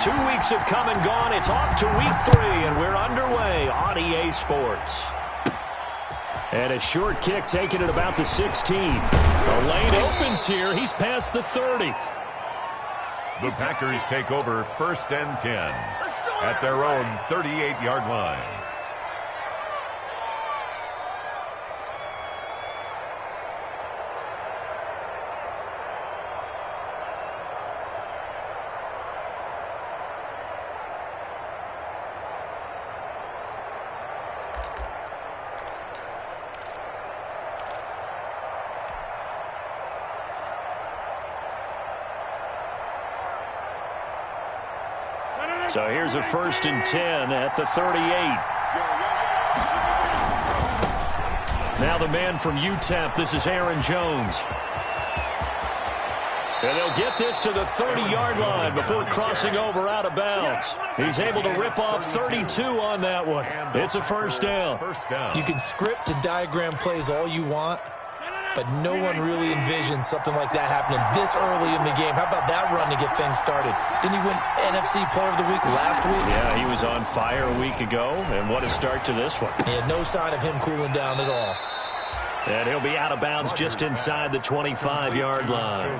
2 weeks have come and gone. It's off to week 3, and we're underway on EA Sports. And a short kick taken at about the 16. The lane opens here. He's past the 30. The Packers take over 1st and 10 at their own 38-yard line. So here's a 1st and 10 at the 38. Now the man from UTEP, this is Aaron Jones. And they'll get this to the 30-yard line before crossing over out of bounds. He's able to rip off 32 on that one. It's a 1st down. You can script and diagram plays all you want, but no one really envisioned something like that happening this early in the game. How about that run to get things started? Didn't he win NFC Player of the Week last week? Yeah, he was on fire a week ago, and what a start to this one. Yeah, no sign of him cooling down at all. And he'll be out of bounds just inside the 25-yard line.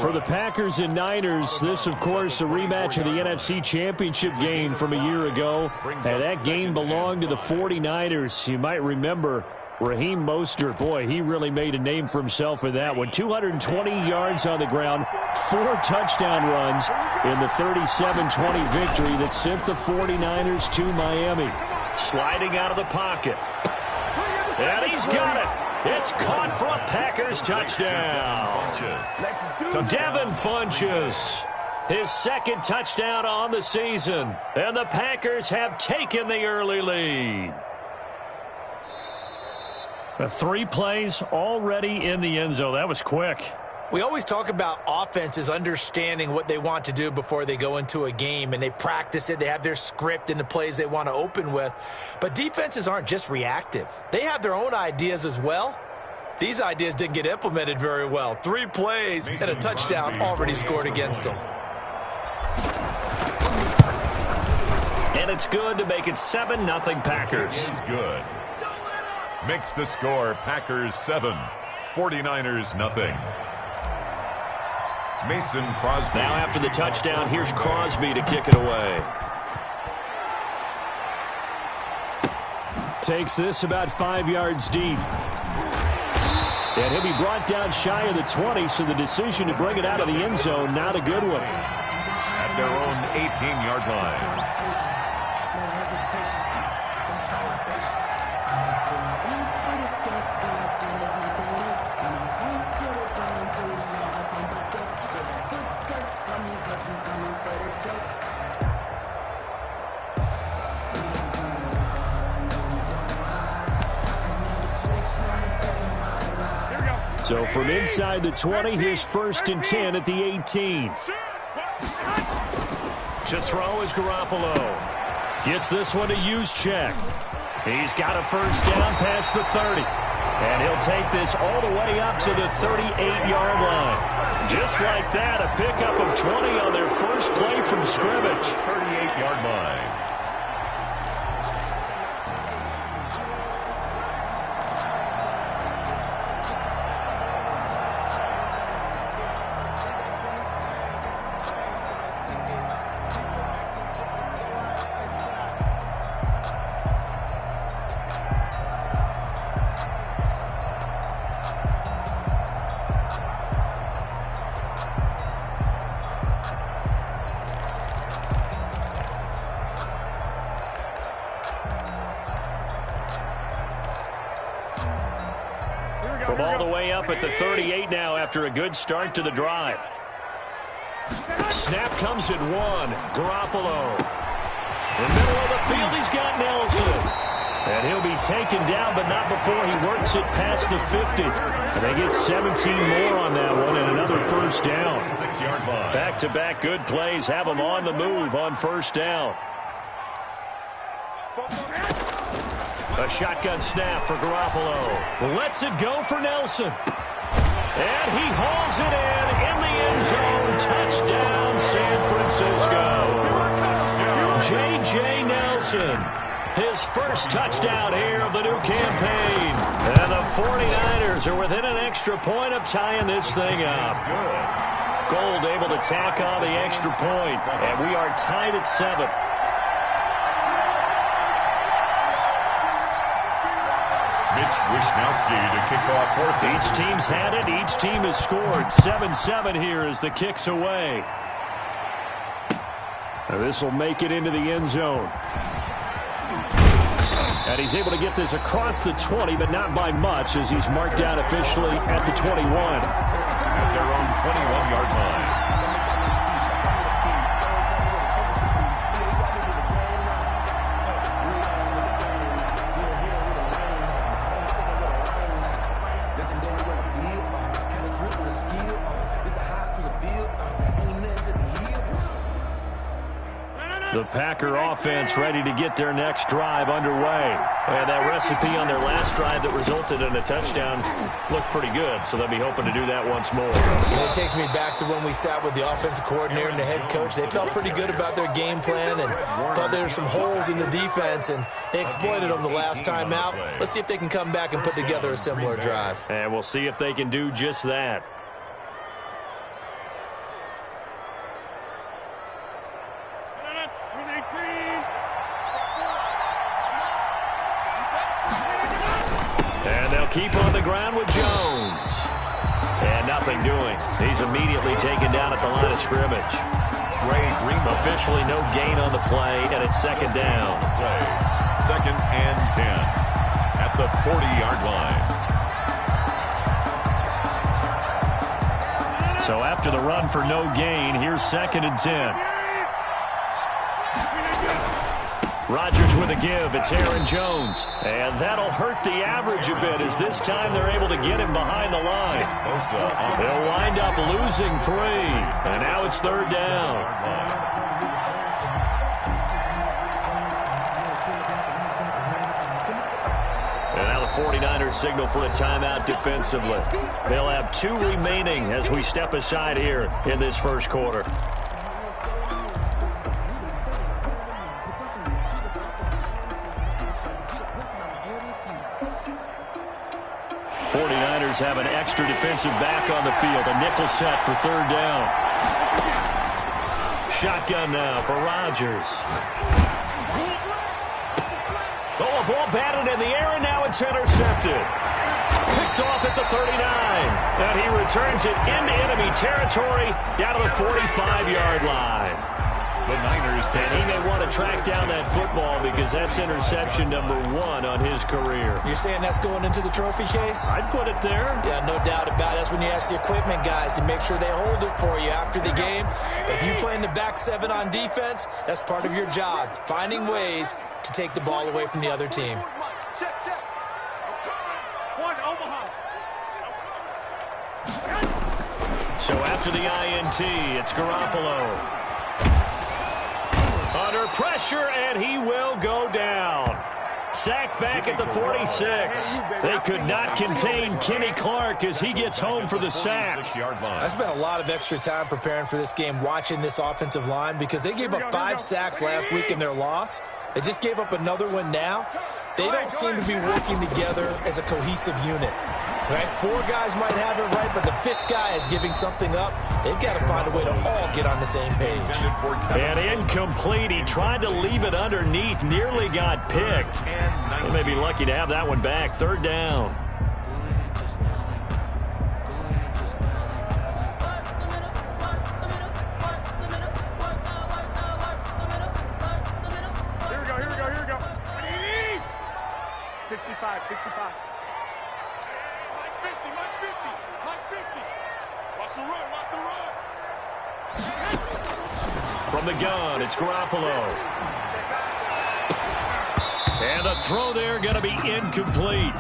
For the Packers and Niners, this, of course, a rematch of the NFC Championship game from a year ago. And that game belonged to the 49ers. You might remember Raheem Mostert, boy, he really made a name for himself in that one. 220 yards on the ground, 4 touchdown runs in the 37-20 victory that sent the 49ers to Miami. Sliding out of the pocket. And he's got it. It's caught for a Packers touchdown. Devin Funchess, his 2nd touchdown on the season. And the Packers have taken the early lead. 3 plays already in the end zone. That was quick. We always talk about offenses understanding what they want to do before they go into a game, and they practice it. They have their script and the plays they want to open with. But defenses aren't just reactive. They have their own ideas as well. These ideas didn't get implemented very well. 3 plays and a touchdown already scored against them. And it's good to make it 7-0 Packers. It's good. Makes the score Packers 7, 49ers nothing. Mason Crosby. Now after the touchdown, here's Crosby to kick it away. Takes this about 5 yards deep. And he'll be brought down shy of the 20, so the decision to bring it out of the end zone, not a good one. At their own 18-yard line. So from inside the 20, here's 1st and 10 at the 18. To throw is Garoppolo. Gets this one to Juszczyk. He's got a 1st down past the 30. And he'll take this all the way up to the 38-yard line. Just like that, a pickup of 20 on their first play from scrimmage. 38-yard line. From all the way up at the 38 now after a good start to the drive. Snap comes at 1. Garoppolo. In the middle of the field, he's got Nelson. And he'll be taken down, but not before he works it past the 50. And they get 17 more on that one and another 1st down. Back-to-back good plays have them on the move on 1st down. A shotgun snap for Garoppolo. Lets it go for Nelson. And he hauls it in the end zone. Touchdown, San Francisco. Wilson. His first touchdown here of the new campaign. And the 49ers are within an extra point of tying this thing up. Gold able to tack on the extra point. And we are tied at 7. Mitch Wishnowsky to kick off for each team's had it. Each team has scored. 7-7 here as the kick's away. This will make it into the end zone. And he's able to get this across the 20, but not by much, as he's marked down officially at the 21. At their own 21-yard line. The Packer offense ready to get their next drive underway. And that recipe on their last drive that resulted in a touchdown looked pretty good, so they'll be hoping to do that once more. It takes me back to when we sat with the offensive coordinator and the head coach. They felt pretty good about their game plan and thought there were some holes in the defense, and they exploited them the last time out. Let's see if they can come back and put together a similar drive. And we'll see if they can do just that. Keep on the ground with Jones. And nothing doing. He's immediately taken down at the line of scrimmage. Officially no gain on the play, and it's second down. Second and 10 at the 40-yard line. So after the run for no gain, here's second and 10. Rodgers with a give. It's Aaron Jones. And that'll hurt the average a bit, as this time they're able to get him behind the line. They'll wind up losing 3. And now it's third down. And now the 49ers signal for a timeout defensively. They'll have 2 remaining as we step aside here in this first quarter. 49ers have an extra defensive back on the field. A nickel set for third down. Shotgun now for Rodgers. Oh, a ball batted in the air, and now it's intercepted. Picked off at the 39. And he returns it into enemy territory down to the 45-yard line. The Niners, and he may want to track down that football because that's interception number 1 on his career. You're saying that's going into the trophy case? I'd put it there. Yeah, no doubt about it. That's when you ask the equipment guys to make sure they hold it for you after the game. But if you play in the back 7 on defense, that's part of your job, finding ways to take the ball away from the other team. So after the INT, it's Garoppolo. Under pressure, and he will go down. Sacked back at the 46. They could not contain Kenny Clark as he gets home for the sack. I spent a lot of extra time preparing for this game, watching this offensive line, because they gave up 5 sacks last week in their loss. They just gave up another one now. They don't seem to be working together as a cohesive unit. Right? 4 guys might have it right, but the 5th guy is giving something up. They've got to find a way to all get on the same page. And incomplete. He tried to leave it underneath, nearly got picked. They may be lucky to have that one back. Third down. Here we go. 65. From the gun, it's Garoppolo. And the throw there going to be incomplete.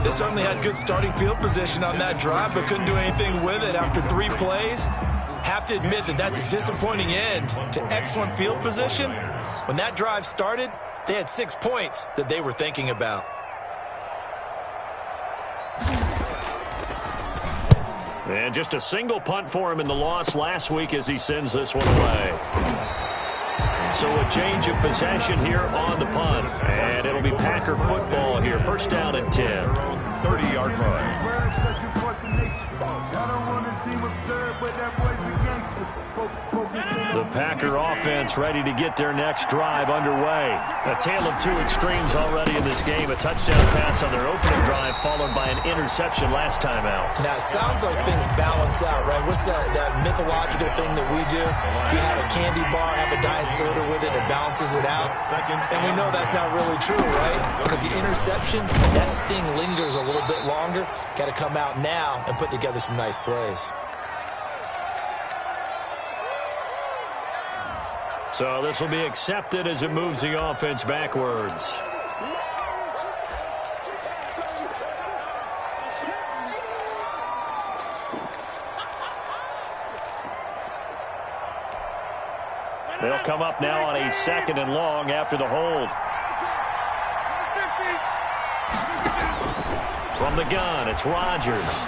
They certainly had good starting field position on that drive, but couldn't do anything with it after 3 plays. Have to admit that that's a disappointing end to excellent field position. When that drive started, they had 6 points that they were thinking about. And just a single punt for him in the loss last week as he sends this one away. So a change of possession here on the punt. And it'll be Packer football here. First down and 10. 30-yard line. The Packer offense ready to get their next drive underway. A tale of two extremes already in this game. A touchdown pass on their opening drive followed by an interception last time out. Now, it sounds like things balance out, right? What's that mythological thing that we do? If you have a candy bar, have a diet soda with it, it balances it out. And we know that's not really true, right? Because the interception, that sting lingers a little bit longer. Got to come out now and put together some nice plays. So this will be accepted as it moves the offense backwards. They'll come up now on a 2nd and long after the hold. From the gun, it's Rodgers.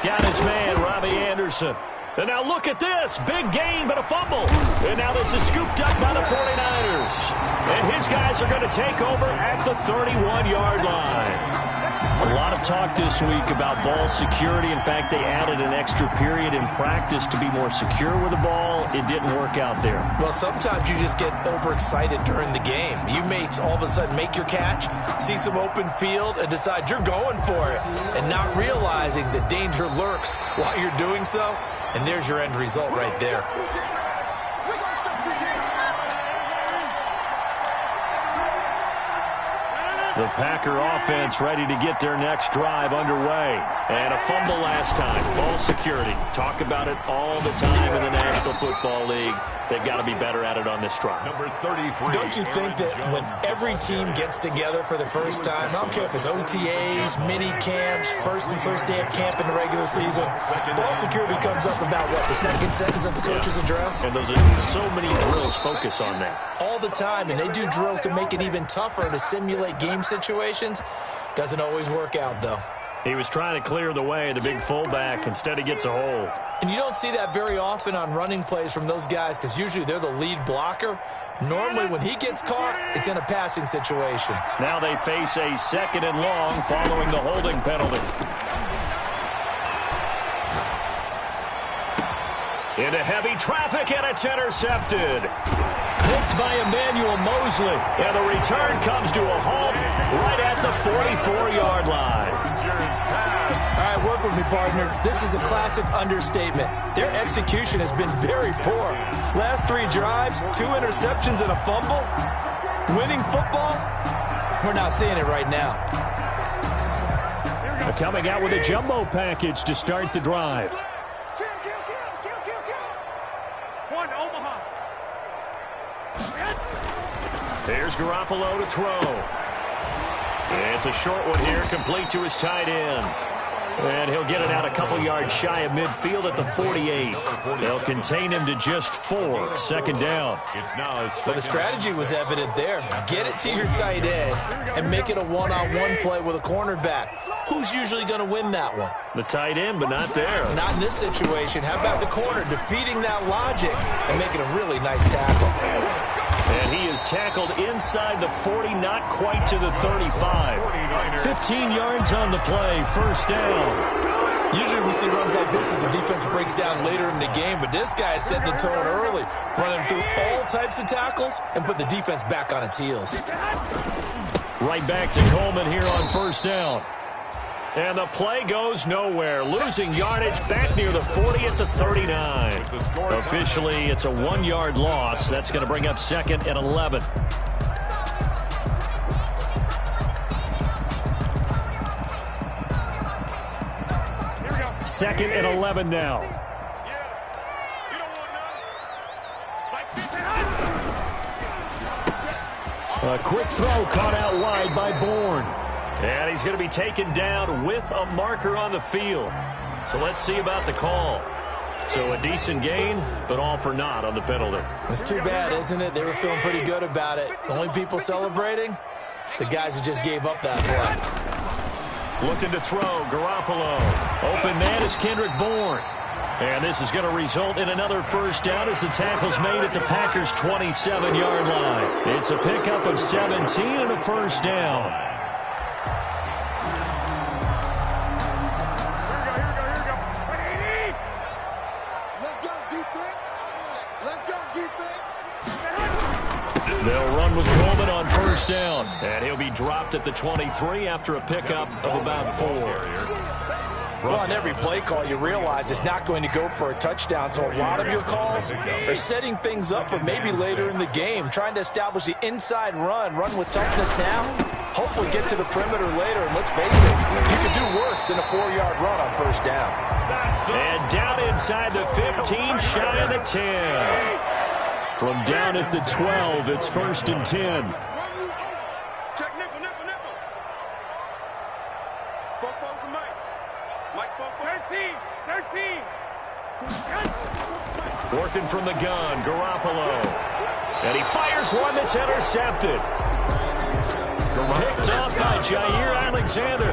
Got his man, Robbie Anderson. And now look at this. Big gain, but a fumble. And now this is scooped up by the 49ers. And his guys are going to take over at the 31-yard line. A lot of talk this week about ball security. In fact, they added an extra period in practice to be more secure with the ball. It didn't work out there. Well, sometimes you just get overexcited during the game. You may all of a sudden make your catch, see some open field, and decide you're going for it, and not realizing the danger lurks while you're doing so. And there's your end result right there. The Packer offense ready to get their next drive underway. And a fumble last time. Ball security. Talk about it all the time in the National Football League. They've got to be better at it on this drive. Number 33. Don't you think that when every team gets together for the first time, I don't care if it's OTAs, mini camps, first day of camp in the regular season, ball security comes up about, what, the second sentence of the coach's address? And those are so many drills focus on that. All the time, and they do drills to make it even tougher to simulate game situations. Doesn't always work out, though. He was trying to clear the way, the big fullback. Instead, he gets a hold. And you don't see that very often on running plays from those guys because usually they're the lead blocker. Normally, when he gets caught, it's in a passing situation. Now they face a 2nd and long following the holding penalty. Into heavy traffic, and it's intercepted. Picked by Emmanuel Mosley. And the return comes to a halt right at the 44-yard line. All right, work with me, partner. This is a classic understatement. Their execution has been very poor. Last 3 drives, 2 interceptions and a fumble. Winning football? We're not seeing it right now. Coming out with a jumbo package to start the drive. There's Garoppolo to throw. It's a short one here, complete to his tight end. And he'll get it out a couple yards shy of midfield at the 48. They'll contain him to just 4. 2nd down. Well, the strategy was evident there. Get it to your tight end and make it a one-on-one play with a cornerback. Who's usually going to win that one? The tight end, but not there. Not in this situation. How about the corner defeating that logic and making a really nice tackle? And he is tackled inside the 40, not quite to the 35. 15 yards on the play, first down. Usually we see runs like this as the defense breaks down later in the game, but this guy is setting the tone early, running through all types of tackles and put the defense back on its heels. Right back to Coleman here on first down. And the play goes nowhere. Losing yardage back near the 40 at the 39. Officially, it's a 1-yard loss. That's going to bring up 2nd and 11. Second and 11 now. A quick throw caught out wide by Bourne. And he's going to be taken down with a marker on the field. So let's see about the call. So a decent gain, but all for naught on the penalty. It's too bad, isn't it? They were feeling pretty good about it. The only people celebrating, the guys who just gave up that play. Looking to throw, Garoppolo. Open man is Kendrick Bourne. And this is going to result in another first down as the tackle's made at the Packers' 27-yard line. It's a pickup of 17 and a first down. They'll run with Coleman on first down. And he'll be dropped at the 23 after a pickup of about 4. Well, on every play call, you realize it's not going to go for a touchdown. So a lot of your calls are setting things up for maybe later in the game, trying to establish the inside run with toughness now, hopefully get to the perimeter later. And let's face it, you could do worse than a 4-yard run on first down. And down inside the 15, shy of the 10. From down at the 12, it's first and 10. Working from the gun, Garoppolo. And he fires one that's intercepted. Picked up by Jair Alexander.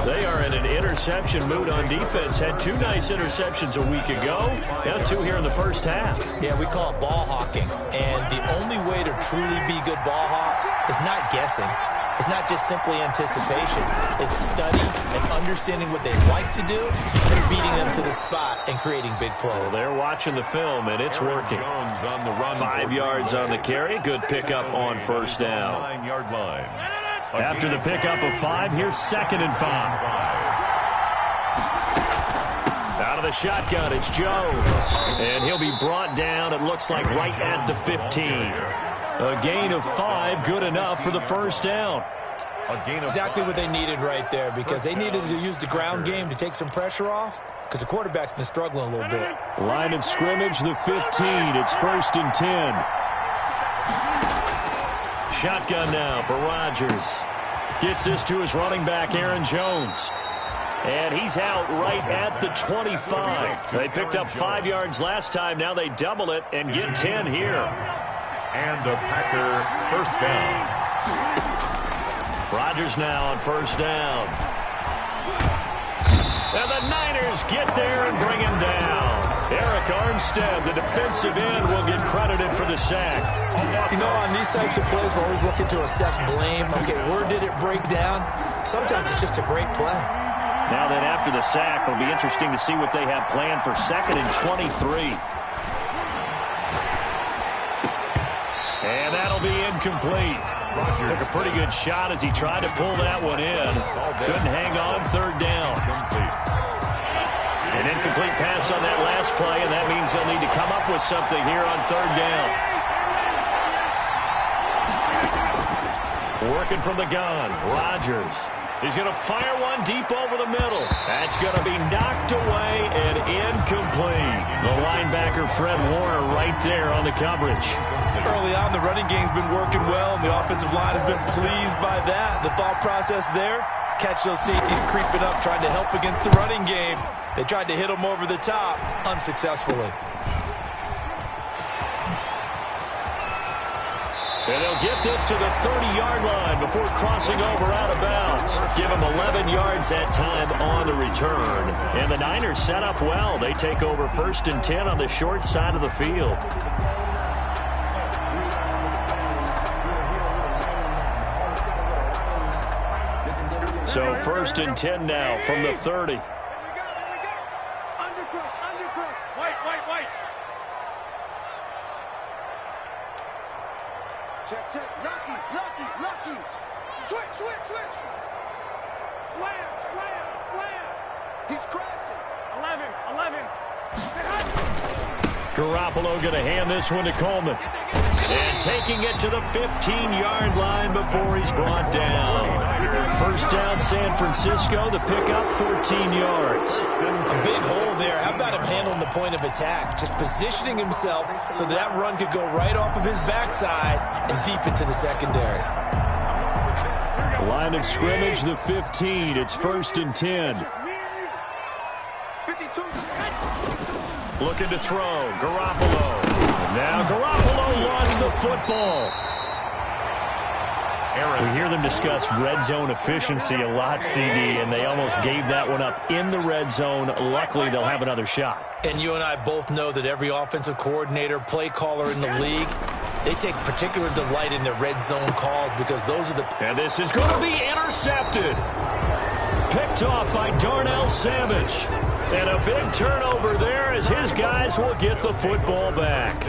They are in an interception mood on defense. Had 2 nice interceptions a week ago. Now 2 here in the first half. Yeah, we call it ball hawking. And the only way to truly be good ball hawks is not guessing. It's not just simply anticipation. It's study and understanding what they like to do and beating them to the spot and creating big plays. Well, they're watching the film, and it's working. 5 yards on the carry. Good pickup on first down. 9-yard line. After the pickup of 5, here's 2nd and 5. Out of the shotgun, it's Jones. And he'll be brought down, it looks like, right at the 15. A gain of 5, good enough for the first down. Exactly what they needed right there, because they needed to use the ground game to take some pressure off, because the quarterback's been struggling a little bit. Line of scrimmage, the 15. It's first and 10. Shotgun now for Rodgers. Gets this to his running back, Aaron Jones. And he's out right at the 25. They picked up 5 yards last time. Now they double it and get 10 here. And a Packer first down. Rodgers now on first down. And the Niners get there and bring him down. Eric Armstead, the defensive end, will get credited for the sack. You know, on these types of plays, we're always looking to assess blame. Okay, where did it break down? Sometimes it's just a great play. Now then, after the sack, it'll be interesting to see what they have planned for 2nd and 23. And that'll be incomplete. Took a pretty good shot as he tried to pull that one in. Couldn't hang on, 3rd down. An incomplete pass on that last play, and that means they'll need to come up with something here on 3rd down. Working from the gun, Rodgers. He's going to fire one deep over the middle. That's going to be knocked away and incomplete. The linebacker, Fred Warner, right there on the coverage. Early on, the running game's been working well, and the offensive line has been pleased by that. The thought process there, catch those safeties creeping up, trying to help against the running game. They tried to hit them over the top, unsuccessfully. And they'll get this to the 30-yard line before crossing over out of bounds. Give them 11 yards that time on the return. And the Niners set up well. They take over 1st and 10 on the short side of the field. So 1st and 10 now from the 30. Check. Lucky. Switch. Slam. He's crashing. 11. Garoppolo going to hand this one to Coleman. And taking it to the 15-yard line before he's brought down. First down, San Francisco. The pickup, 14 yards. A big hole there. How about him handling the point of attack? Just positioning himself so that run could go right off of his backside and deep into the secondary. Line of scrimmage, the 15. It's 1st and 10. Looking to throw. Garoppolo. Now Garoppolo lost the football. We hear them discuss red zone efficiency a lot, CD, and they almost gave that one up in the red zone. Luckily, they'll have another shot. And you and I both know that every offensive coordinator, play caller in the league, they take particular delight in their red zone calls because those are the... And this is going to be intercepted. Picked off by Darnell Savage. And a big turnover there as his guys will get the football back.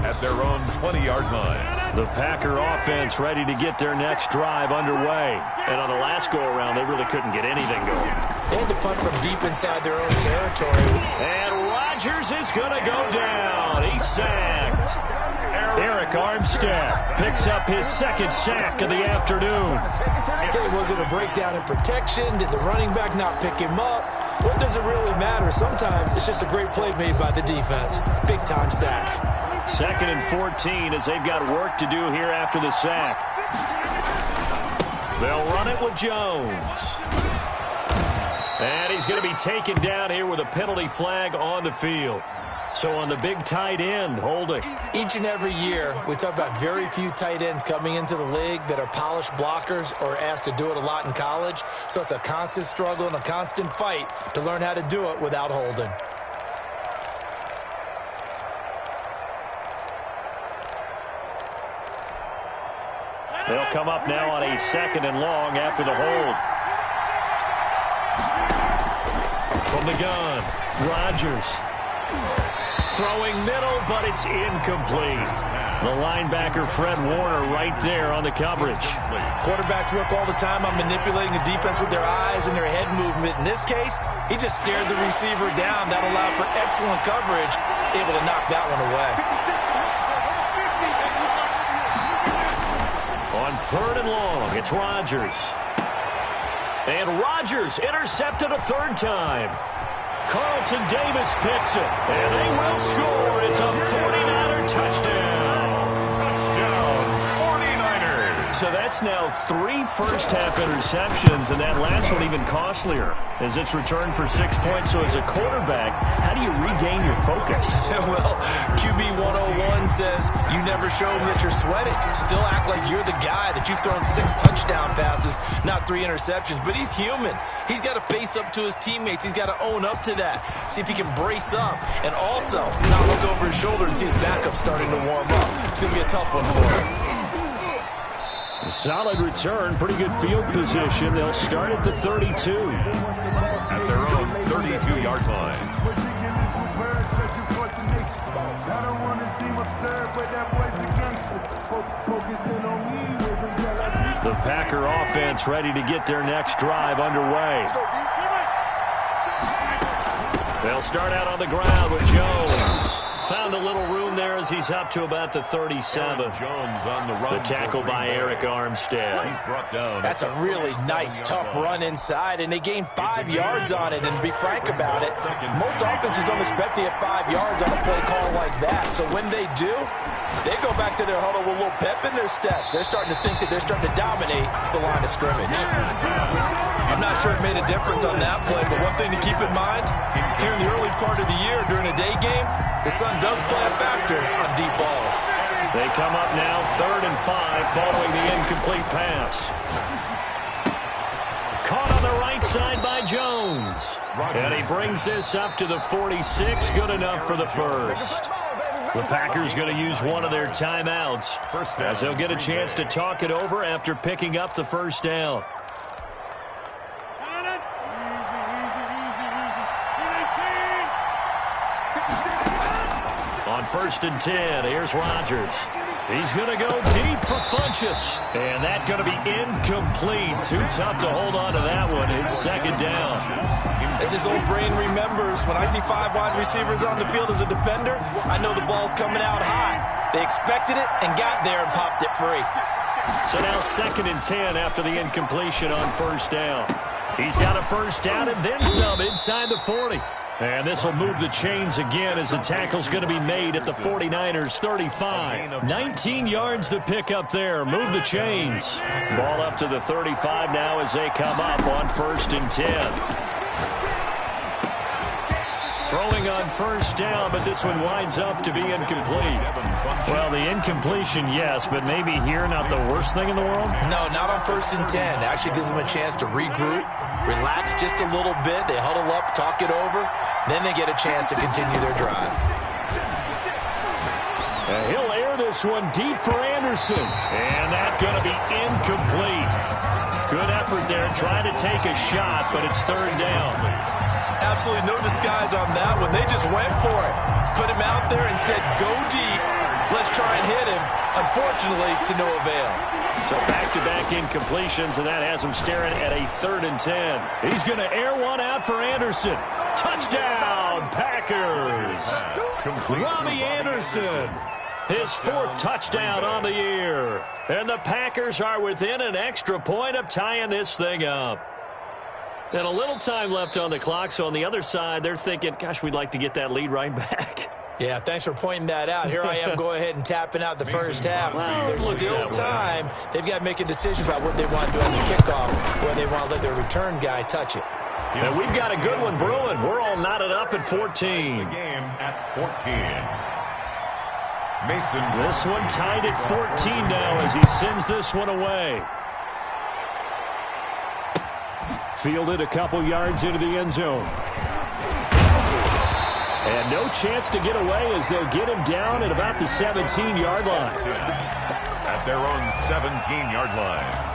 At their own 20-yard line. The Packer offense ready to get their next drive underway. And on the last go-around, they really couldn't get anything going. They had to punt from deep inside their own territory. And Rodgers is going to go down. He's sacked. Eric Armstead picks up his second sack of the afternoon. Okay, was it a breakdown in protection? Did the running back not pick him up? What does it really matter? Sometimes it's just a great play made by the defense. Big-time sack. 2nd and 14 as they've got work to do here after the sack. They'll run it with Jones. And he's going to be taken down here with a penalty flag on the field. So on the big tight end, holding. Each and every year, we talk about very few tight ends coming into the league that are polished blockers or asked to do it a lot in college. So it's a constant struggle and a constant fight to learn how to do it without holding. They'll come up now on a 2nd and long after the hold. From the gun, Rodgers. Throwing middle, but it's incomplete. The linebacker, Fred Warner, right there on the coverage. Quarterbacks work all the time on manipulating the defense with their eyes and their head movement. In this case, he just stared the receiver down. That allowed for excellent coverage, able to knock that one away. On 3rd and long, it's Rodgers. And Rodgers intercepted a 3rd time. Carlton Davis picks it, and they will score. It's a 49er touchdown. Touchdown, 49ers. So that's now 3 first-half interceptions, and that last one even costlier as it's returned for 6 points. So as a quarterback, how do you regain your focus? Well, QB 101 says you never show them that you're sweating. Still act like you're the guy that you've thrown 6 touchdown passes, not 3 interceptions. But he's human. He's got to face up to his teammates. He's got to own up to that. See if he can brace up and also not look over his shoulder and see his backup starting to warm up. It's going to be a tough one for him. A solid return, pretty good field position. They'll start at the 32. At their own 32-yard line. The Packer offense ready to get their next drive underway. They'll start out on the ground with Jones. Found a little room there as he's up to about the 37. Jones on the run. The tackle by Eric Armstead. He's brought down. That's a really nice, tough run inside, and they gained 5 yards on it. And to be frank about it, most offenses don't expect to get 5 yards on a play call like that. So when they do, they go back to their huddle with a little pep in their steps. They're starting to think that they're starting to dominate the line of scrimmage. I'm not sure it made a difference on that play, but one thing to keep in mind, here in the early part of the year during a day game, the sun does play a factor on deep balls. They come up now 3rd and 5 following the incomplete pass. Caught on the right side by Jones. And he brings this up to the 46. Good enough for the first. The Packers going to use one of their timeouts as they'll get a chance to talk it over after picking up the first down. On 1st and 10, here's Rodgers. He's going to go deep for Funchess. And that's going to be incomplete. Too tough to hold on to that one. It's 2nd down. As his old brain remembers, when I see 5 wide receivers on the field as a defender, I know the ball's coming out high. They expected it and got there and popped it free. So now 2nd and 10 after the incompletion on 1st down. He's got a first down and then some inside the 40. And this will move the chains again as the tackle's going to be made at the 49ers 35. 19 yards to pick up there. Move the chains. Ball up to the 35 now as they come up on 1st and 10. Throwing on first down, but this one winds up to be incomplete. Well, the incompletion, yes, but maybe here not the worst thing in the world? No, not on 1st and 10. Actually gives them a chance to regroup, relax just a little bit. They huddle up, talk it over. Then they get a chance to continue their drive. And he'll air this one deep for Anderson. And that's going to be incomplete. Good effort there, trying to take a shot, but it's 3rd down. Absolutely no disguise on that one. They just went for it. Put him out there and said, go deep. Let's try and hit him. Unfortunately, to no avail. So back-to-back incompletions, and that has him staring at a 3rd and 10. He's going to air one out for Anderson. Touchdown, Packers. Robbie Anderson. His 4th touchdown on the year. And the Packers are within an extra point of tying this thing up. And a little time left on the clock, so on the other side, they're thinking, gosh, we'd like to get that lead right back. Yeah, thanks for pointing that out. Here I am going ahead and tapping out the first half. There's still time. They've got to make a decision about what they want to do on the kickoff, where they want to let their return guy touch it. And we've got a good one brewing. We're all knotted up at 14. The game at 14. Mason. This one tied at 14 now as he sends this one away. Fielded a couple yards into the end zone. And no chance to get away as they'll get him down at about the 17-yard line. At their own 17-yard line.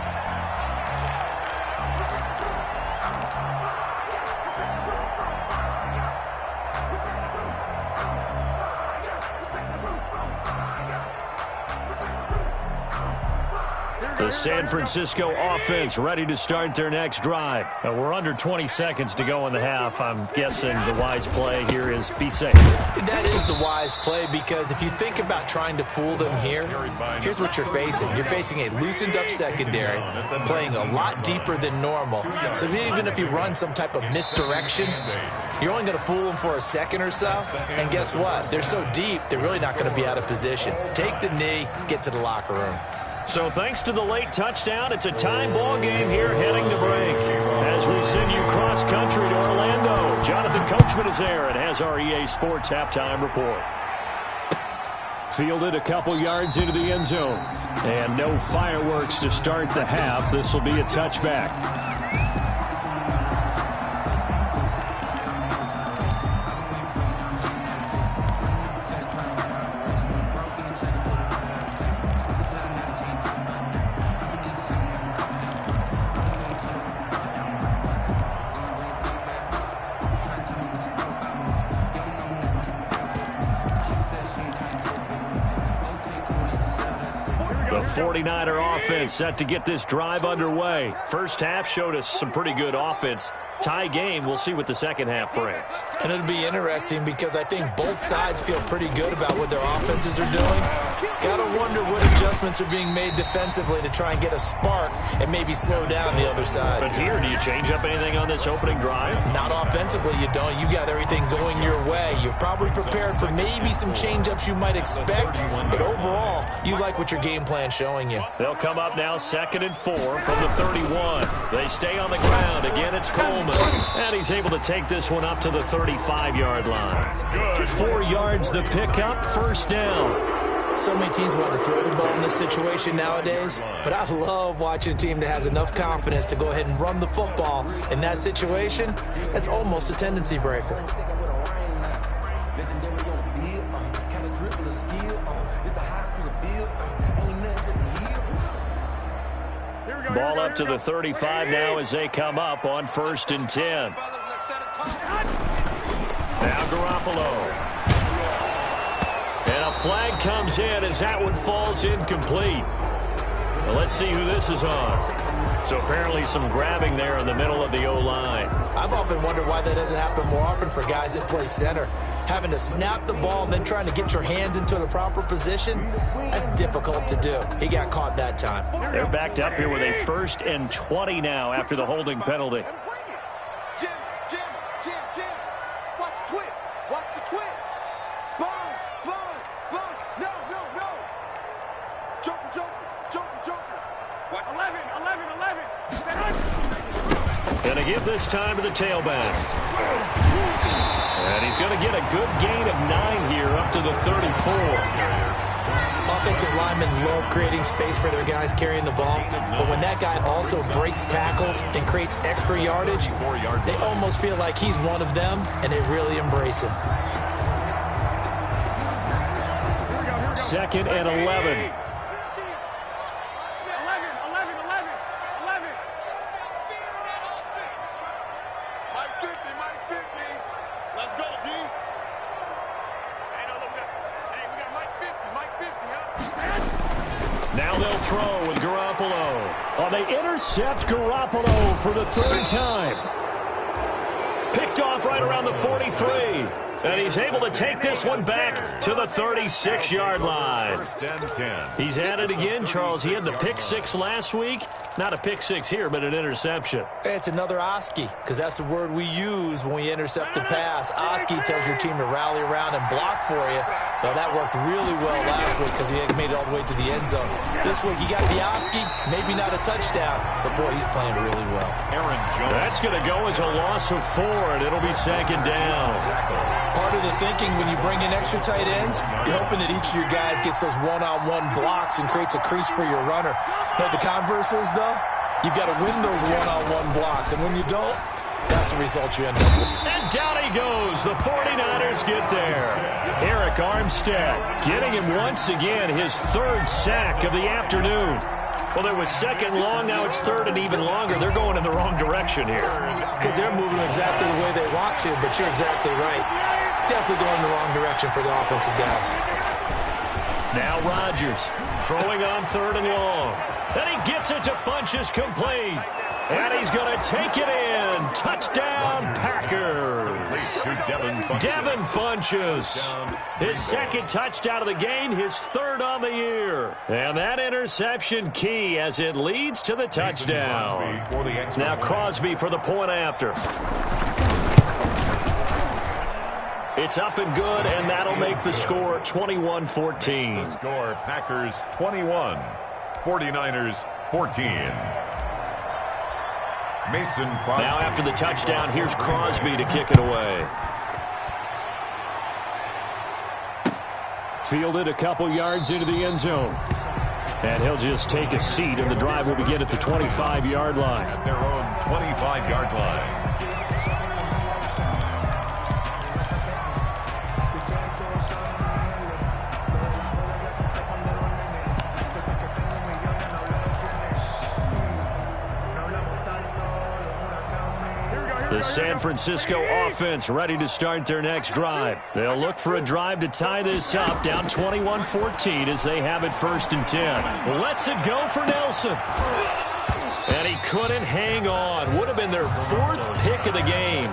The San Francisco offense ready to start their next drive. We're under 20 seconds to go in the half. I'm guessing the wise play here is be safe. That is the wise play, because if you think about trying to fool them here, here's what you're facing. You're facing a loosened up secondary, playing a lot deeper than normal. So even if you run some type of misdirection, you're only going to fool them for a second or so. And guess what? They're so deep, they're really not going to be out of position. Take the knee, get to the locker room. So thanks to the late touchdown, it's a tie ball game here heading to break. As we send you cross-country to Orlando, Jonathan Coachman is there and has our EA Sports halftime report. Fielded a couple yards into the end zone. And no fireworks to start the half. This will be a touchback. The 49er offense set to get this drive underway. First half showed us some pretty good offense. Tie game, we'll see what the second half brings. And it'll be interesting because I think both sides feel pretty good about what their offenses are doing. Gotta wonder what adjustments are being made defensively to try and get a spark and maybe slow down the other side. But here, do you change up anything on this opening drive? Not offensively, you don't. You got everything going your way. You've probably prepared for maybe some change-ups you might expect, but overall, you like what your game plan's showing you. They'll come up now 2nd and 4 from the 31. They stay on the ground. Again, it's Coleman. And he's able to take this one up to the 35-yard line. 4 yards the pickup, first down. So many teams want to throw the ball in this situation nowadays, but I love watching a team that has enough confidence to go ahead and run the football in that situation. That's almost a tendency breaker. Ball up to the 35 now as they come up on 1st and 10. Now Garoppolo. And a flag comes in as that one falls incomplete. Well, let's see who this is on. So apparently some grabbing there in the middle of the O-line. I've often wondered why that doesn't happen more often for guys that play center. Having to snap the ball and then trying to get your hands into the proper position, that's difficult to do. He got caught that time. They're backed up here with a 1st and 20 now after the holding penalty. Jim. Watch the twist. Watch the twist. Sponge. No. Joker. Watch 11. Gonna give this time to the tailback. And he's going to get a good gain of 9 here up to the 34. Offensive linemen love creating space for their guys carrying the ball, but when that guy also breaks tackles and creates extra yardage, they almost feel like he's one of them, and they really embrace him. 2nd and 11. Now they'll throw with Garoppolo. Oh, they intercept Garoppolo for the 3rd time. Picked off right around the 43. And he's able to take this one back to the 36-yard line. 1st and 10. He's at it again, Charles. He had the pick 6 last week. Not a pick 6 here, but an interception. Hey, it's another Oski, because that's the word we use when we intercept a pass. Oski tells your team to rally around and block for you. So that worked really well last week because he had made it all the way to the end zone. This week he got the Oski, maybe not a touchdown, but boy, he's playing really well. Aaron Jones. That's going to go as a loss of 4, and it'll be 2nd down. Part of the thinking when you bring in extra tight ends, you're hoping that each of your guys gets those one-on-one blocks and creates a crease for your runner. You know what the converse is, though? You've got to win those one-on-one blocks, and when you don't, that's the result you end up with. And down he goes. The 49ers get there. Eric Armstead getting him once again, his 3rd sack of the afternoon. Well, it was 2nd long, now it's 3rd and even longer. They're going in the wrong direction here. Because they're moving exactly the way they want to, but you're exactly right. Definitely going in the wrong direction for the offensive guys. Now Rodgers throwing on 3rd and long. And he gets it to Funchess complete. And he's going to take it in. Touchdown, Packers. Devin Funchess. His 2nd touchdown of the game, his 3rd on the year. And that interception key as it leads to the touchdown. Now Crosby for the point after. It's up and good, and that'll make the score 21-14. The score, Packers 21, 49ers 14. Mason Crosby. Now after the touchdown, here's Crosby to kick it away. Fielded a couple yards into the end zone. And he'll just take a seat, and the drive will begin at the 25-yard line. At their own 25-yard line. The San Francisco offense ready to start their next drive. They'll look for a drive to tie this up, down 21-14 as they have it 1st and 10. Lets it go for Nelson. And he couldn't hang on. Would have been their 4th pick of the game.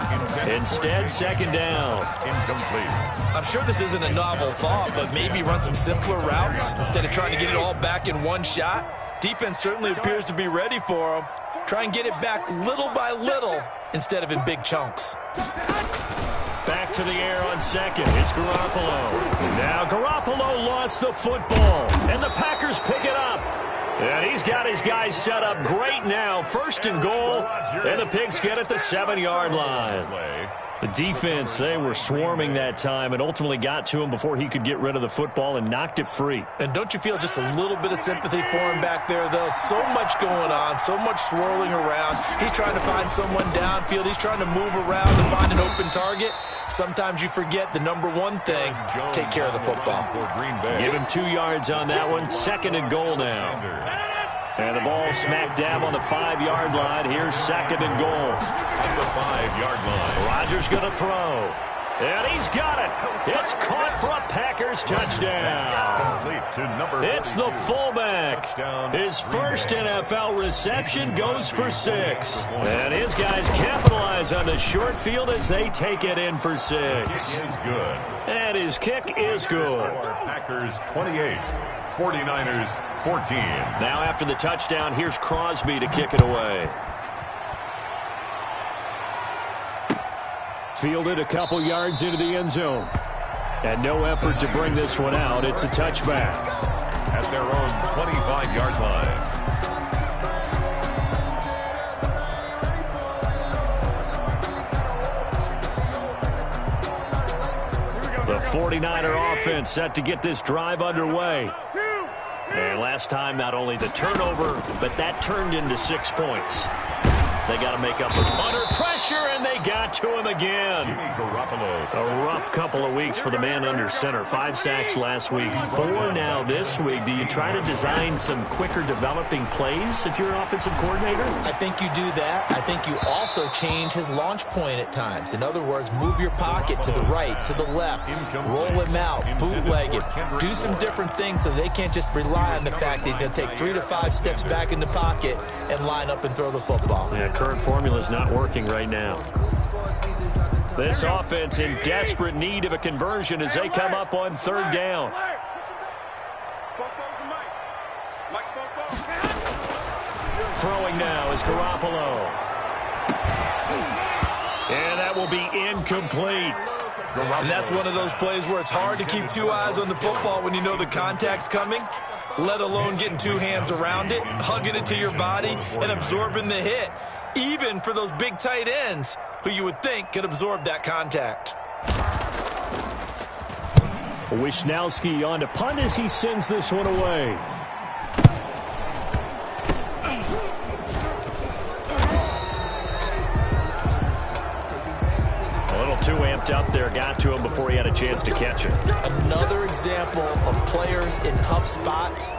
Instead, 2nd down. Incomplete. I'm sure this isn't a novel thought, but maybe run some simpler routes instead of trying to get it all back in one shot. Defense certainly appears to be ready for him. Try and get it back little by little instead of in big chunks. Back to the air on 2nd. It's Garoppolo. Now Garoppolo lost the football, and the Packers pick it up. And he's got his guys set up great now. 1st and goal, and the Pigs get at the 7-yard line. The defense, they were swarming that time and ultimately got to him before he could get rid of the football and knocked it free. And don't you feel just a little bit of sympathy for him back there, though? So much going on, so much swirling around. He's trying to find someone downfield. He's trying to move around and find an open target. Sometimes you forget the number one thing, take care of the football. Give him 2 yards on that one. 2nd and goal now. And the ball smack dab on the 5-yard line. Here's 2nd and goal. At the 5-yard line. Rodgers going to throw. And he's got it. It's caught for a Packers touchdown. It's the fullback. His 1st NFL reception goes for 6. And his guys capitalize on the short field as they take it in for 6. Is good. And his kick is good. Packers 28, 49ers 14. Now after the touchdown, here's Crosby to kick it away. Fielded a couple yards into the end zone. And no effort to bring this one out. It's a touchback. At their own 25-yard line. The 49er offense set to get this drive underway. And last time, not only the turnover, but that turned into 6 points. They got to make up under pressure, and they got to him again. A rough couple of weeks for the man under center. 5 sacks last week, 4 now this week. Do you try to design some quicker developing plays if you're an offensive coordinator? I think you do that. I think you also change his launch point at times. In other words, move your pocket to the right, to the left, roll him out, bootleg it, do some different things so they can't just rely on the fact that he's going to take 3 to 5 steps back in the pocket and line up and throw the football. Yeah, current formula is not working right now. This offense in desperate need of a conversion as they come up on 3rd down. Throwing now is Garoppolo. And that will be incomplete. And that's one of those plays where it's hard to keep 2 eyes on the football when you know the contact's coming, let alone getting 2 hands around it, hugging it to your body, and absorbing the hit, even for those big tight ends who you would think could absorb that contact. Wisnowski on to punt as he sends this one away. A little too amped up there, got to him before he had a chance to catch it. Another example of players in tough spots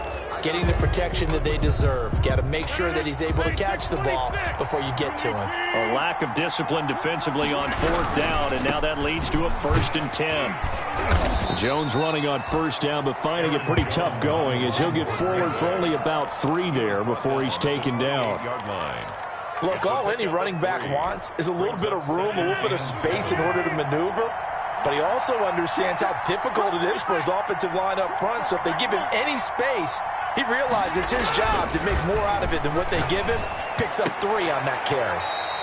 getting the protection that they deserve. Got to make sure that he's able to catch the ball before you get to him. A lack of discipline defensively on 4th down, and now that leads to a 1st and 10. Jones running on 1st down, but finding it pretty tough going as he'll get forward for only about 3 there before he's taken down. Look, all any running back wants is a little bit of room, a little bit of space in order to maneuver. But he also understands how difficult it is for his offensive line up front. So if they give him any space, he realizes his job to make more out of it than what they give him. Picks up 3 on that carry.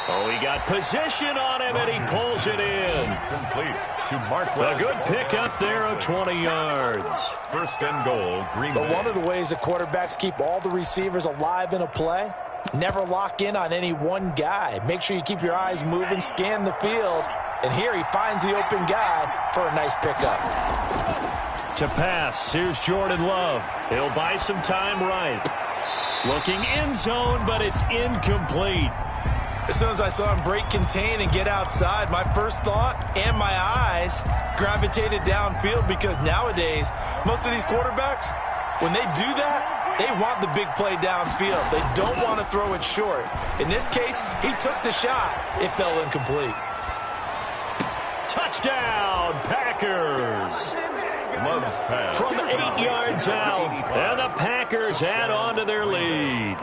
Oh, he got position on him, and he pulls it in. Complete to Mark. A good pickup there of 20 yards. 1st and goal, Green Bay. But one of the ways the quarterbacks keep all the receivers alive in a play, never lock in on any one guy. Make sure you keep your eyes moving, scan the field. And here he finds the open guy for a nice pickup. To pass, here's Jordan Love. He'll buy some time right. Looking end zone, but it's incomplete. As soon as I saw him break contain and get outside, my first thought and my eyes gravitated downfield, because nowadays, most of these quarterbacks, when they do that, they want the big play downfield. They don't want to throw it short. In this case, he took the shot. It fell incomplete. Touchdown, Packers. Love's pass. From 8 yards out, and the Packers add on to their lead.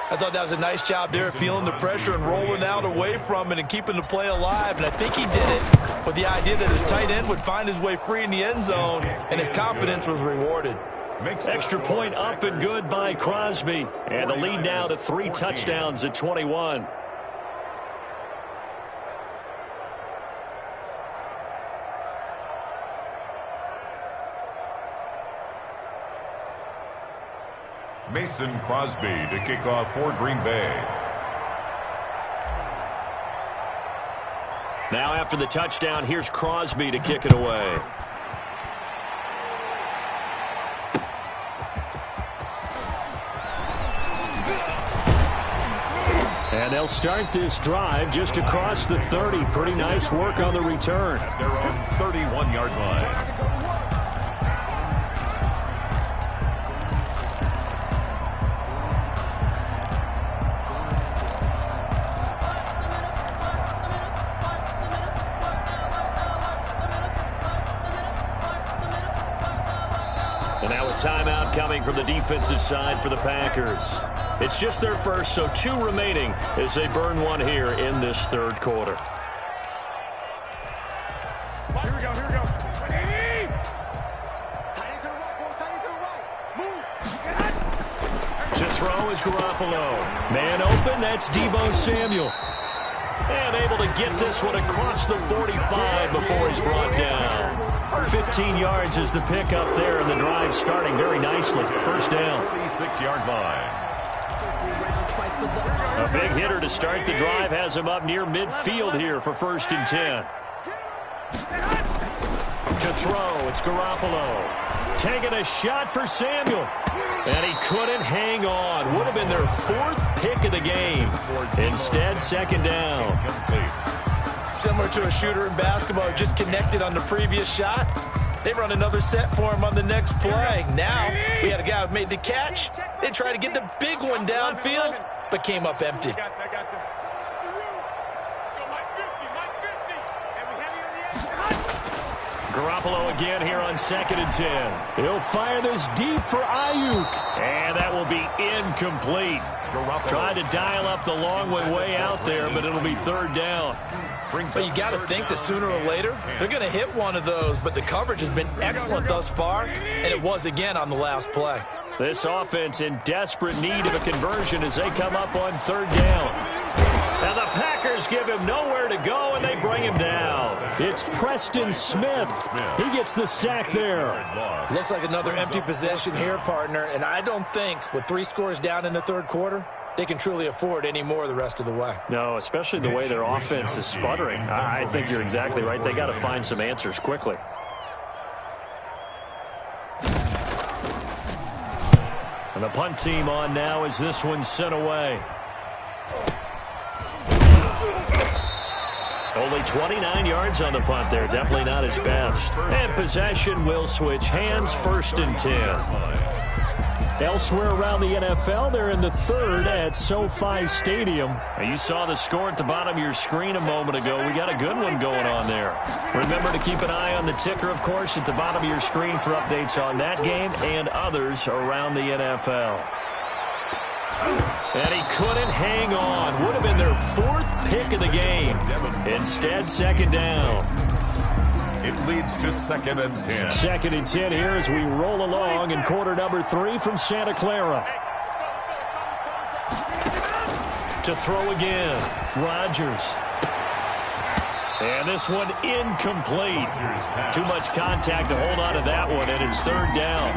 I thought that was a nice job there, feeling the pressure and rolling out away from it and keeping the play alive. And I think he did it with the idea that his tight end would find his way free in the end zone, and his confidence was rewarded. Extra point up and good by Crosby. And the lead now to 3 touchdowns at 21. Mason Crosby to kick off for Green Bay. Now after the touchdown, here's Crosby to kick it away. And they'll start this drive just across the 30. Pretty nice work on the return. At their own 31-yard line. And now a timeout coming from the defensive side for the Packers. It's just their first, so 2 remaining as they burn one here in this 3rd quarter. Here we go, here we go. Tight end to the right, boy, tight end to the right. Move. To throw is Garoppolo. Man open, that's Deebo Samuel. And able to get this one across the 45 before he's brought down. 15 yards is the pickup there, and the drive starting very nicely. 1st down. 36-yard line. A big hitter to start the drive has him up near midfield here for 1st and 10. To throw, it's Garoppolo. Taking a shot for Samuel. And he couldn't hang on. Would have been their 4th pick of the game. Instead, second down. Similar to a shooter in basketball, just connected on the previous shot. They run another set for him on the next play. Now, we had a guy who made the catch. They tried to get the big one downfield, but came up empty. Garoppolo again here on 2nd and 10. He'll fire this deep for Ayuk. And that will be incomplete. Tried to dial up the long way out there, but it'll be 3rd down. But you got to think that sooner or later, they're going to hit one of those. But the coverage has been excellent thus far, and it was again on the last play. This offense in desperate need of a conversion as they come up on 3rd down. And the Packers give him nowhere to go, and they bring him down. It's Preston Smith. He gets the sack there. Looks like another empty possession here, partner. And I don't think with 3 scores down in the 3rd quarter, they can truly afford any more the rest of the way. No, especially the way their offense is sputtering. I think you're exactly right. They got to find some answers quickly. And the punt team on now as this one's sent away. Only 29 yards on the punt there. Definitely not his best. And possession will switch hands, 1st and 10. Elsewhere around the NFL, they're in the 3rd at SoFi Stadium. Now, you saw the score at the bottom of your screen a moment ago. We got a good one going on there. Remember to keep an eye on the ticker, of course, at the bottom of your screen for updates on that game and others around the NFL. And he couldn't hang on. Would have been their 4th pick of the game. Instead, 2nd down. It leads to 2nd and 10. 2nd and 10 here as we roll along in quarter number 3 from Santa Clara. To throw again, Rodgers. And this one incomplete. Too much contact to hold on to that one, and it's 3rd down.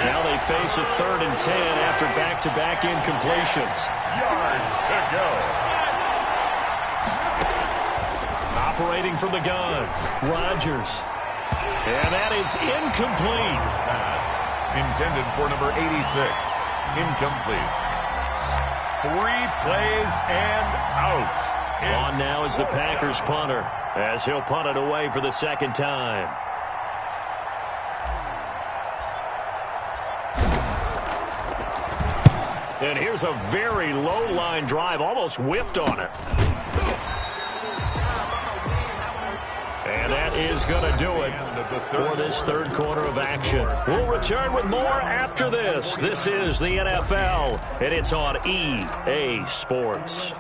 Now they face a 3rd and 10 after back-to-back incompletions. Yards to go. Operating from the gun, Rodgers. And that is incomplete. Pass intended for number 86. Incomplete. 3 plays and out. On now is the Packers punter as he'll punt it away for the 2nd time. And here's a very low-line drive, almost whiffed on it. And that is going to do it for this 3rd quarter of action. We'll return with more after this. This is the NFL, and it's on EA Sports.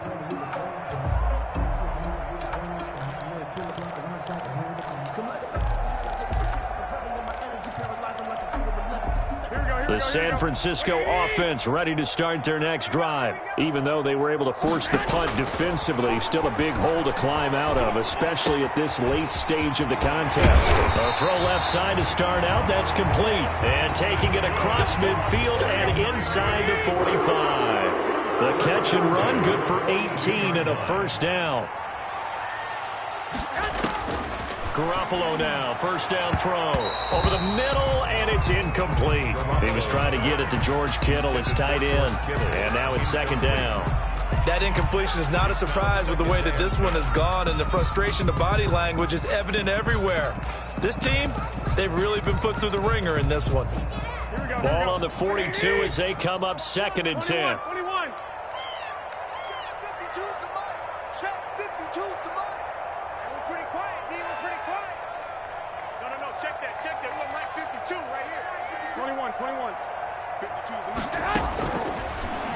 The San Francisco offense ready to start their next drive. Even though they were able to force the punt defensively, still a big hole to climb out of, especially at this late stage of the contest. A throw left side to start out. That's complete. And taking it across midfield and inside the 45. The catch and run good for 18 and a 1st down. Garoppolo now, 1st down throw. Over the middle, and it's incomplete. He was trying to get it to George Kittle, his tight end. And now it's 2nd down. That incompletion is not a surprise with the way that this one has gone, and the frustration, the body language is evident everywhere. This team, they've really been put through the ringer in this one. Ball on the 42 as they come up 2nd and 10.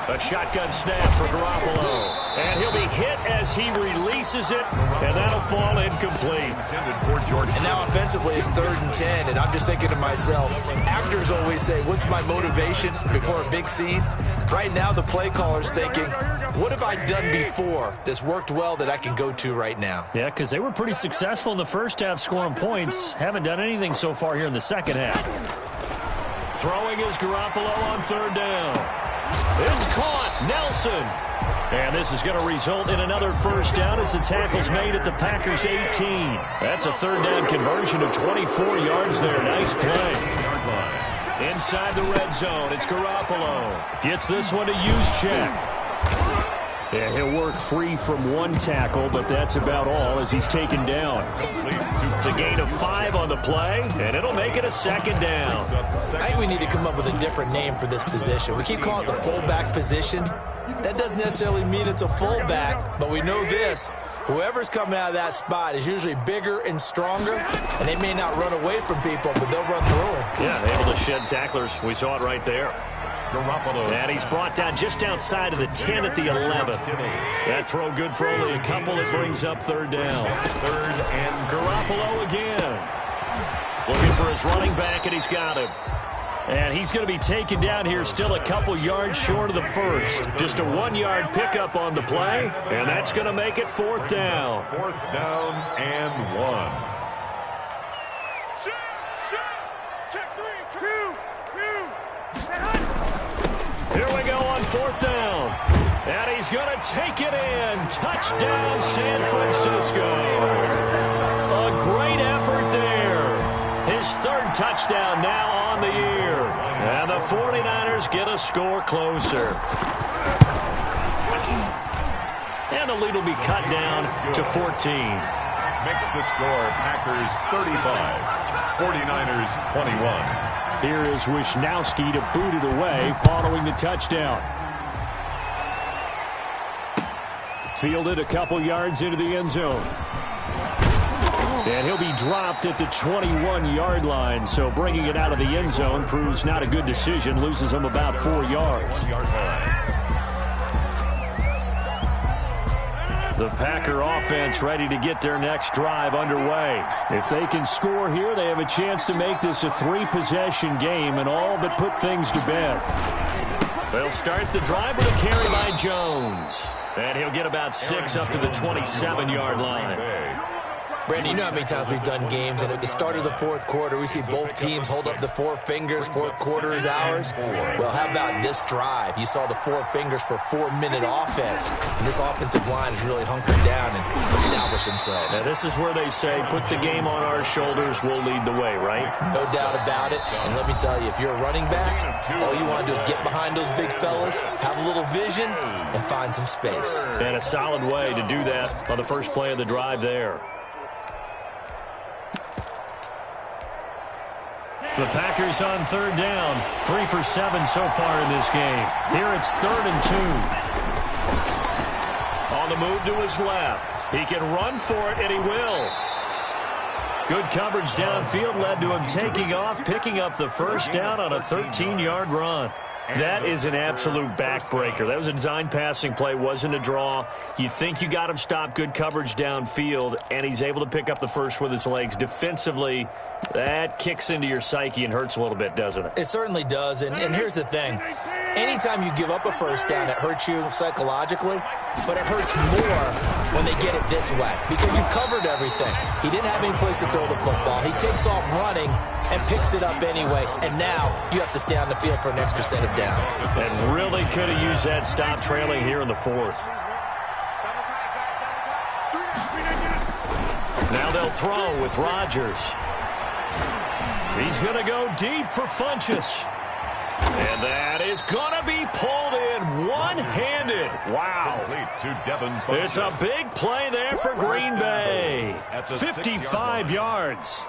A shotgun snap for Garoppolo. And he'll be hit as he releases it, and that'll fall incomplete. And now offensively it's 3rd and 10, and I'm just thinking to myself, actors always say, what's my motivation before a big scene? Right now the play caller's thinking, what have I done before that's worked well that I can go to right now? Yeah, because they were pretty successful in the 1st half scoring points. Haven't done anything so far here in the 2nd half. Throwing is Garoppolo on 3rd down. It's caught. Nelson. And this is going to result in another first down as the tackle's made at the Packers' 18. That's a third down conversion of 24 yards there. Nice play. Inside the red zone, it's Garoppolo. Gets this one to Juszczyk. Yeah, he'll work free from one tackle, but that's about all as he's taken down. It's a gain of 5 on the play, and it'll make it a second down. I think we need to come up with a different name for this position. We keep calling it the fullback position. That doesn't necessarily mean it's a fullback, but we know this. Whoever's coming out of that spot is usually bigger and stronger, and they may not run away from people, but they'll run through them. Yeah, able to shed tacklers. We saw it right there. And he's brought down just outside of the 10 at the 11. That throw good for only a couple. It brings up third down. Third and Garoppolo again. Looking for his running back, and he's got him. And he's going to be taken down here still a couple yards short of the first. Just a 1-yard pickup on the play, and that's going to make it fourth down. Fourth down and 1. Here we go on fourth down. And he's going to take it in. Touchdown, San Francisco. A great effort there. His third touchdown now on the year. And the 49ers get a score closer. And the lead will be cut down to 14. Makes the score Packers 35, 49ers 21. Here is Wisnowski to boot it away following the touchdown. Fielded a couple yards into the end zone. And he'll be dropped at the 21-yard line, so bringing it out of the end zone proves not a good decision. Loses him about 4 yards. The Packer offense ready to get their next drive underway. If they can score here, they have a chance to make this a 3-possession game and all but put things to bed. They'll start the drive with a carry by Jones. And he'll get about 6 up to the 27-yard line. Brandon, you know how many times we've done games, and at the start of the fourth quarter, we see both teams hold up the 4 fingers, fourth quarter is ours. Well, how about this drive? You saw the 4 fingers for 4-minute offense, and this offensive line is really hunkered down and established themselves. Now, this is where they say, put the game on our shoulders, we'll lead the way, right? No doubt about it, and let me tell you, if you're a running back, all you want to do is get behind those big fellas, have a little vision, and find some space. And a solid way to do that on the first play of the drive there. The Packers on third down. 3 for 7 so far in this game. Here it's 3rd and 2. On the move to his left. He can run for it, and he will. Good coverage downfield led to him taking off, picking up the first down on a 13-yard run. That is an absolute backbreaker. That was a design passing play, wasn't a draw. You think you got him stopped, good coverage downfield, and he's able to pick up the first with his legs. Defensively, that kicks into your psyche and hurts a little bit, doesn't it? It certainly does, and here's the thing. Anytime you give up a first down, it hurts you psychologically, but it hurts more when they get it this way because you've covered everything. He didn't have any place to throw the football. He takes off running and picks it up anyway, and now you have to stay on the field for an extra set of downs. And really could have used that stop trailing here in the 4th. Now they'll throw with Rodgers. He's going to go deep for Funchess. And that is going to be pulled in one-handed. Wow. It's a big play there for Green Bay. 55 yards.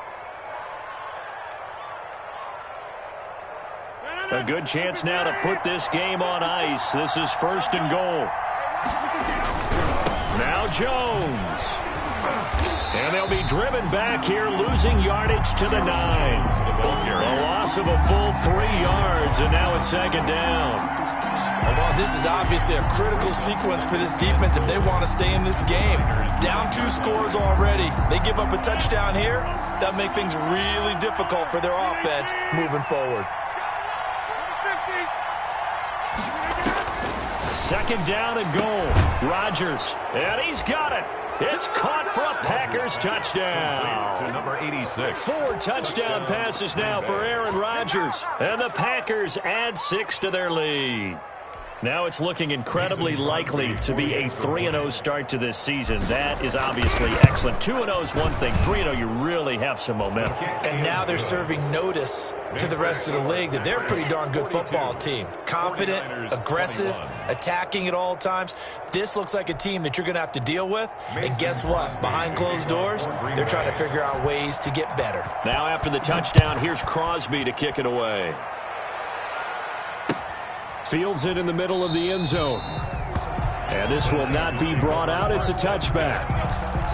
A good chance now to put this game on ice. This is 1st and goal. Now Jones. And they'll be driven back here, losing yardage to the 9. A loss of a full 3 yards, and now it's 2nd down. Well, this is obviously a critical sequence for this defense if they want to stay in this game. Down 2 scores already. They give up a touchdown here. That makes things really difficult for their offense moving forward. 2nd down and goal. Rodgers, and he's got it. It's caught for a Packers touchdown. To number 86. 4 touchdown passes now for Aaron Rodgers. And the Packers add 6 to their lead. Now it's looking incredibly likely to be a 3-0 start to this season. That is obviously excellent. 2-0 is one thing. 3-0, you really have some momentum. And now they're serving notice to the rest of the league that they're a pretty darn good football team. Confident, aggressive, attacking at all times. This looks like a team that you're going to have to deal with. And guess what? Behind closed doors, they're trying to figure out ways to get better. Now after the touchdown, here's Crosby to kick it away. Fields it in the middle of the end zone. And this will not be brought out. It's a touchback.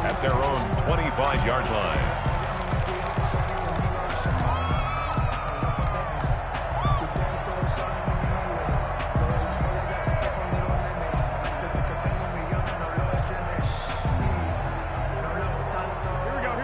At their own 25-yard line.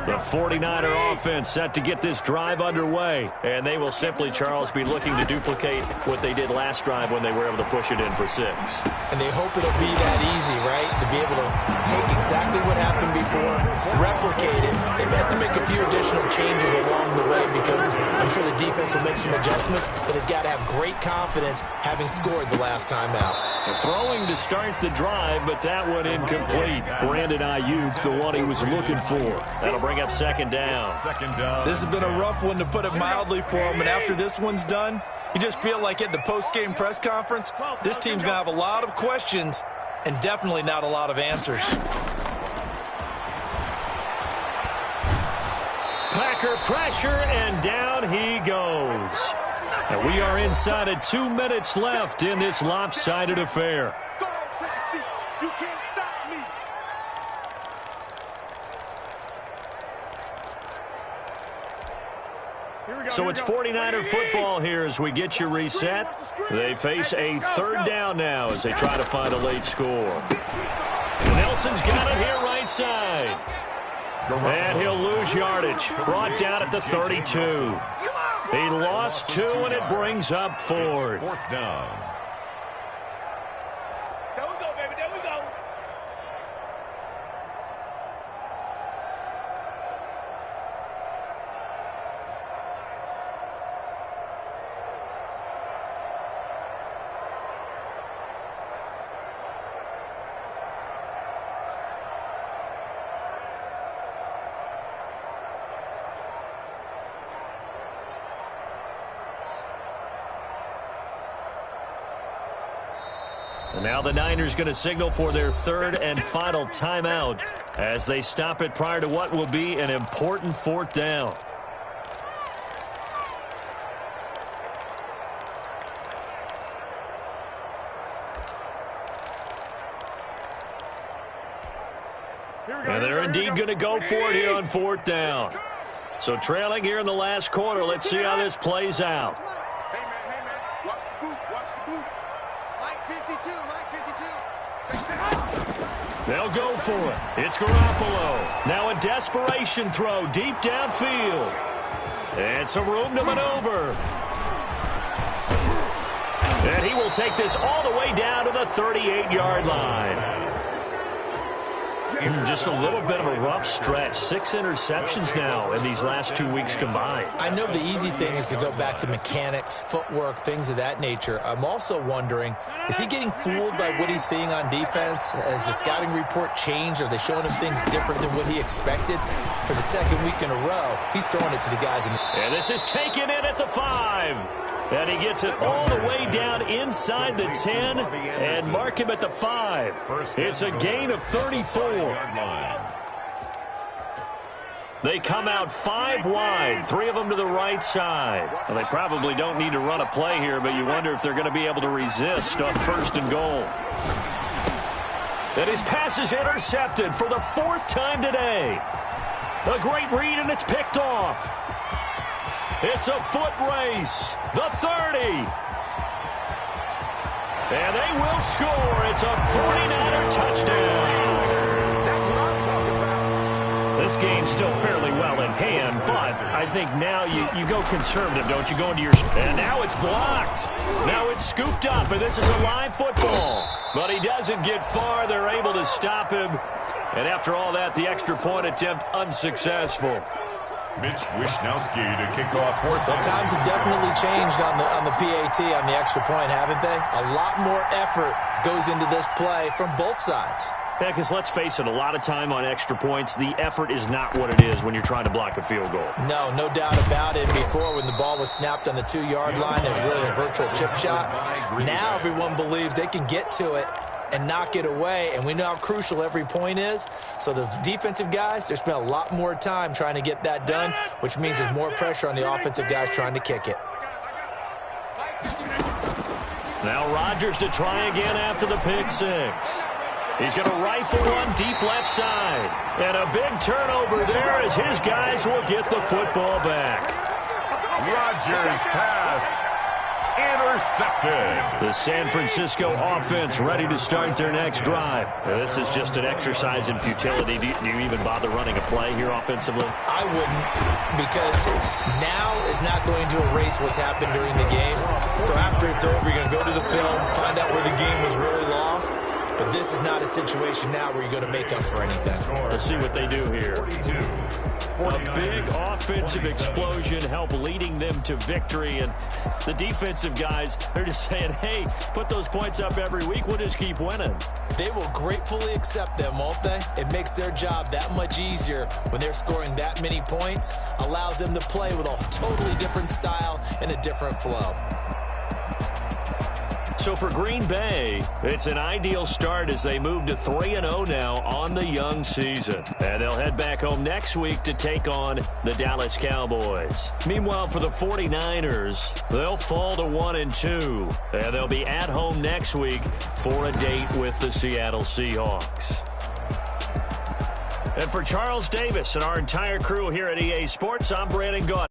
The 49er offense set to get this drive underway. And they will simply, Charles, be looking to duplicate what they did last drive when they were able to push it in for 6. And they hope it'll be that easy, right? To be able to take exactly what happened before, replicate it. They may have to make a few additional changes along the way because I'm sure the defense will make some adjustments, but they've got to have great confidence having scored the last time out. Throwing to start the drive, but that one incomplete. Brandon Ayuk, the one he was looking for. That'll bring up second down. This has been a rough one, to put it mildly, for him. And after this one's done, you just feel like at the post-game press conference, this team's going to have a lot of questions and definitely not a lot of answers. Packer pressure, and down he goes. And we are inside of 2 minutes left in this lopsided affair. Go, take a seat. You can't stop me. So it's 49er football here as we get you reset. They face a third down now as they try to find a late score. Nelson's got it here right side. And he'll lose yardage. Brought down at the 32. He lost 2, and it brings up 4th. Fourth down. There we go, baby. There we go. And now the Niners going to signal for their third and final timeout as they stop it prior to what will be an important 4th down. And they're indeed going to go for it here on 4th down. So trailing here in the last quarter, let's see how this plays out. Hey, man. Watch the boot. Watch the boot. Mike 52. Mike 52. They'll go for it. It's Garoppolo. Now a desperation throw deep downfield. And some room to maneuver. And he will take this all the way down to the 38-yard line. Just a little bit of a rough stretch. 6 interceptions now in these last 2 weeks combined. I know the easy thing is to go back to mechanics, footwork, things of that nature. I'm also wondering, is he getting fooled by what he's seeing on defense? Has the scouting report changed? Are they showing him things different than what he expected? For the second week in a row, he's throwing it to the guys. And this is taken in at the 5. And he gets it all the way down inside the 10 and mark him at the 5. It's a gain of 34. They come out 5 wide, 3 of them to the right side. Well, they probably don't need to run a play here, but you wonder if they're going to be able to resist on 1st and goal. And his pass is intercepted for the 4th time today. A great read, and it's picked off. It's a foot race. The 30. And they will score. It's a 49er touchdown. This game's still fairly well in hand, but I think now you go conservative, don't you? Go into your... And now it's blocked. Now it's scooped up, and this is a live football. But he doesn't get far. They're able to stop him. And after all that, the extra point attempt unsuccessful. Mitch Wishnowski to kick off fourth. Well, times have definitely changed on the PAT, on the extra point, haven't they? A lot more effort goes into this play from both sides. Yeah, because let's face it, a lot of time on extra points, the effort is not what it is when you're trying to block a field goal. No doubt about it. Before, when the ball was snapped on the 2-yard line, it was really a virtual chip shot. Now everyone believes they can get to it and knock it away, and we know how crucial every point is. So the defensive guys, they spent a lot more time trying to get that done, which means there's more pressure on the offensive guys trying to kick it. Now Rodgers to try again after the pick six. He's going to rifle one deep left side. And a big turnover there as his guys will get the football back. Rodgers pass intercepted. The San Francisco offense ready to start their next drive. Now, this is just an exercise in futility. Do you even bother running a play here offensively? I wouldn't, because now is not going to erase what's happened during the game. So after it's over, you're going to go to the film, find out where the game was really lost. But this is not a situation now where you're going to make up for anything. Let's see what they do here. A big offensive explosion help leading them to victory. And the defensive guys, they're just saying, hey, put those points up every week. We'll just keep winning. They will gratefully accept them, won't they? It makes their job that much easier when they're scoring that many points. Allows them to play with a totally different style and a different flow. So for Green Bay, it's an ideal start as they move to 3-0 now on the young season. And they'll head back home next week to take on the Dallas Cowboys. Meanwhile, for the 49ers, they'll fall to 1-2. And they'll be at home next week for a date with the Seattle Seahawks. And for Charles Davis and our entire crew here at EA Sports, I'm Brandon Gaudin.